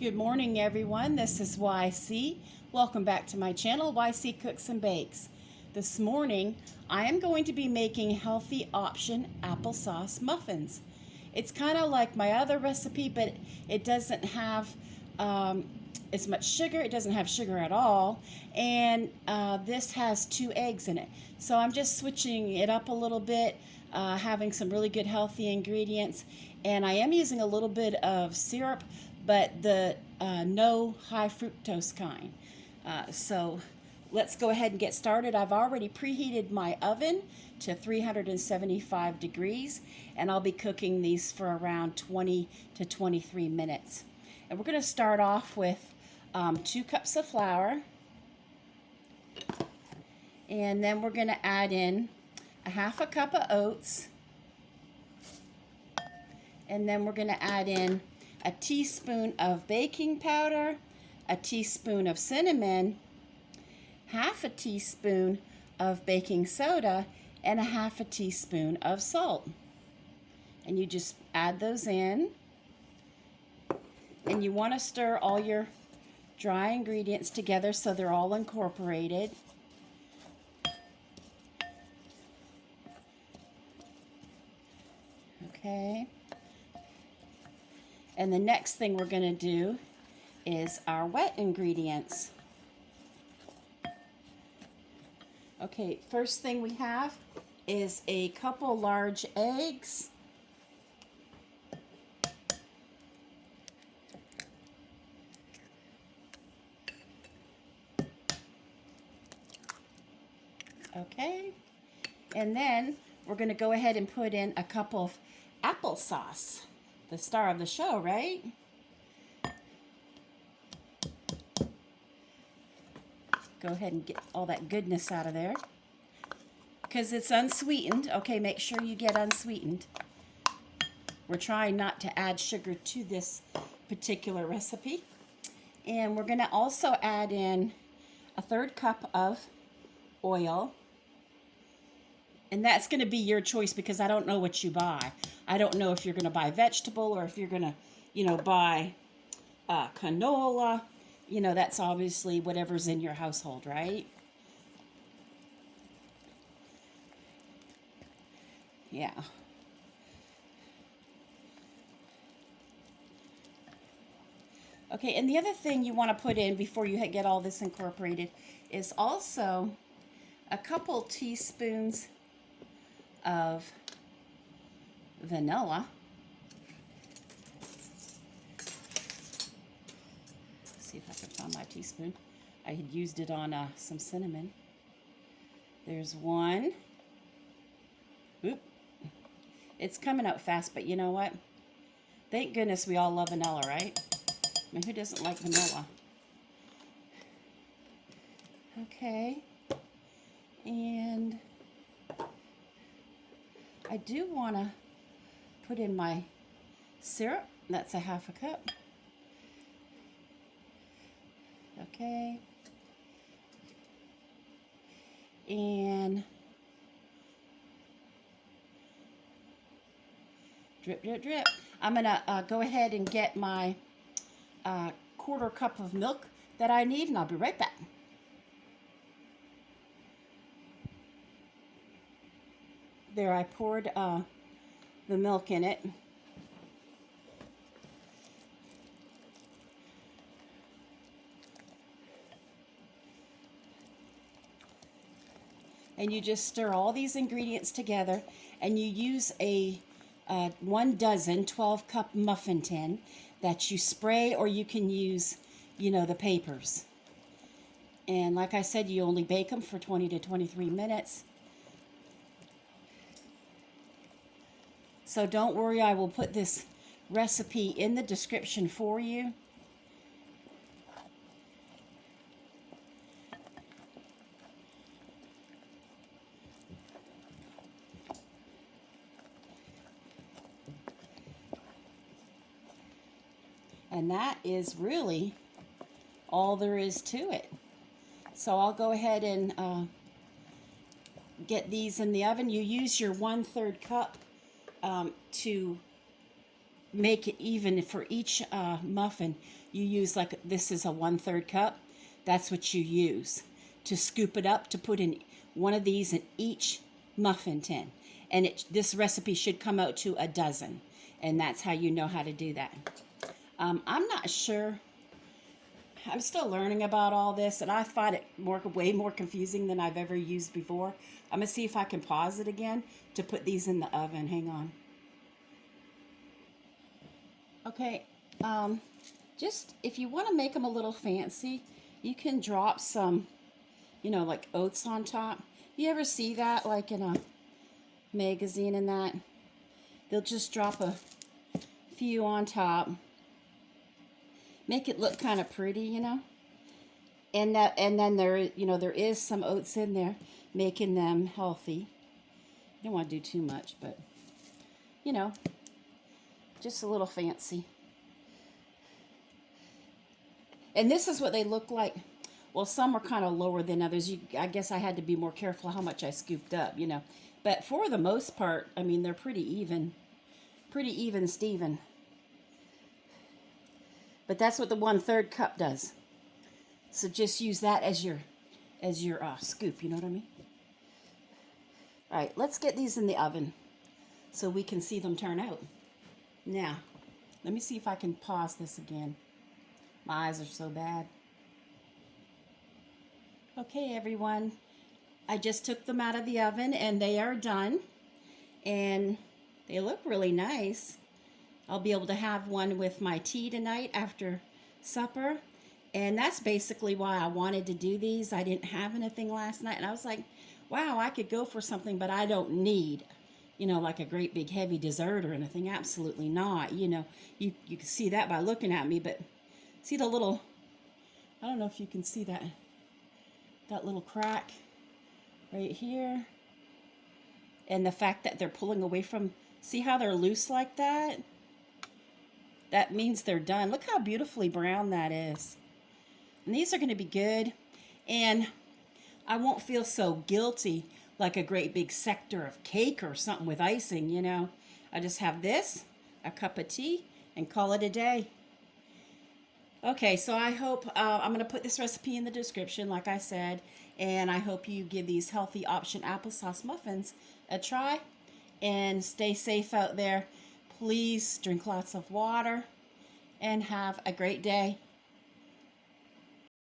Good morning, everyone. This is YC. Welcome back to my channel, YC Cooks and Bakes. This morning, I am going to be making healthy option applesauce muffins. It's kind of like my other recipe, but it doesn't have as much sugar. It doesn't have sugar at all, and this has 2 eggs in it. So I'm just switching it up a little bit, having some really good healthy ingredients, and I am using a little bit of syrup, but the no high fructose kind. So let's go ahead and get started. I've already preheated my oven to 375 degrees, and I'll be cooking these for around 20 to 23 minutes. And we're going to start off with 2 cups of flour, and then we're going to add in a half a cup of oats, and then we're going to add in a teaspoon of baking powder, a teaspoon of cinnamon, half a teaspoon of baking soda, and a half a teaspoon of salt. And you just add those in. And you want to stir all your dry ingredients together so they're all incorporated. Okay. And the next thing we're going to do is our wet ingredients. Okay, first thing we have is a couple large eggs. Okay, and then we're going to go ahead and put in a cup of applesauce, the star of the show, right? Go ahead and get all that goodness out of there. Because it's unsweetened. Okay, make sure you get unsweetened. We're trying not to add sugar to this particular recipe. And we're going to also add in a 1/3 cup of oil. And that's going to be your choice because I don't know what you buy. I don't know if you're going to buy vegetable or if you're going to, buy canola. That's obviously whatever's in your household, right? Yeah. Okay, and the other thing you want to put in before you get all this incorporated is also a couple teaspoons of vanilla. See if I can find my teaspoon. I had used it on some cinnamon. There's one. Oop. It's coming out fast, but you know what? Thank goodness we all love vanilla, right? I mean, who doesn't like vanilla? Okay. And I do want to put in my syrup. That's a half a cup. Okay. And drip, drip, drip. I'm going to go ahead and get my 1/4 cup of milk that I need, and I'll be right back. There, I poured the milk in it. And you just stir all these ingredients together, and you use a 1 dozen 12-cup muffin tin that you spray, or you can use, the papers. And like I said, you only bake them for 20 to 23 minutes. So don't worry, I will put this recipe in the description for you. And that is really all there is to it. So I'll go ahead and get these in the oven. You use your 1/3 cup to make it even for each muffin. You use, like, this is a 1/3 cup. That's what you use to scoop it up to put in one of these in each muffin tin. And this recipe should come out to a dozen. And that's how you know how to do that. I'm not sure. I'm still learning about all this, and I find it way more confusing than I've ever used before. I'm going to see if I can pause it again to put these in the oven. Hang on. Okay, just if you want to make them a little fancy, you can drop some, like oats on top. You ever see that, like in a magazine and that? They'll just drop a few on top. Make it look kind of pretty, And then there, there is some oats in there, making them healthy. You don't want to do too much, but, just a little fancy. And this is what they look like. Well, some are kind of lower than others. I guess I had to be more careful how much I scooped up, But for the most part, I mean, they're pretty even Steven. But that's what the 1/3 cup does. So just use that as your scoop, you know what I mean? All right, let's get these in the oven so we can see them turn out. Now, let me see if I can pause this again. My eyes are so bad. Okay, everyone. I just took them out of the oven and they are done. And they look really nice. I'll be able to have one with my tea tonight after supper. And that's basically why I wanted to do these. I didn't have anything last night. And I was like, wow, I could go for something, but I don't need, like a great big heavy dessert or anything. Absolutely not. You can see that by looking at me, but see the little, I don't know if you can see that little crack right here. And the fact that they're pulling away from, see how they're loose like that? That means they're done. Look how beautifully brown that is. And these are going to be good. And I won't feel so guilty like a great big sector of cake or something with icing, I just have this, a cup of tea, and call it a day. Okay, so I hope, I'm going to put this recipe in the description, like I said, and I hope you give these healthy option applesauce muffins a try, and stay safe out there. Please drink lots of water, and have a great day.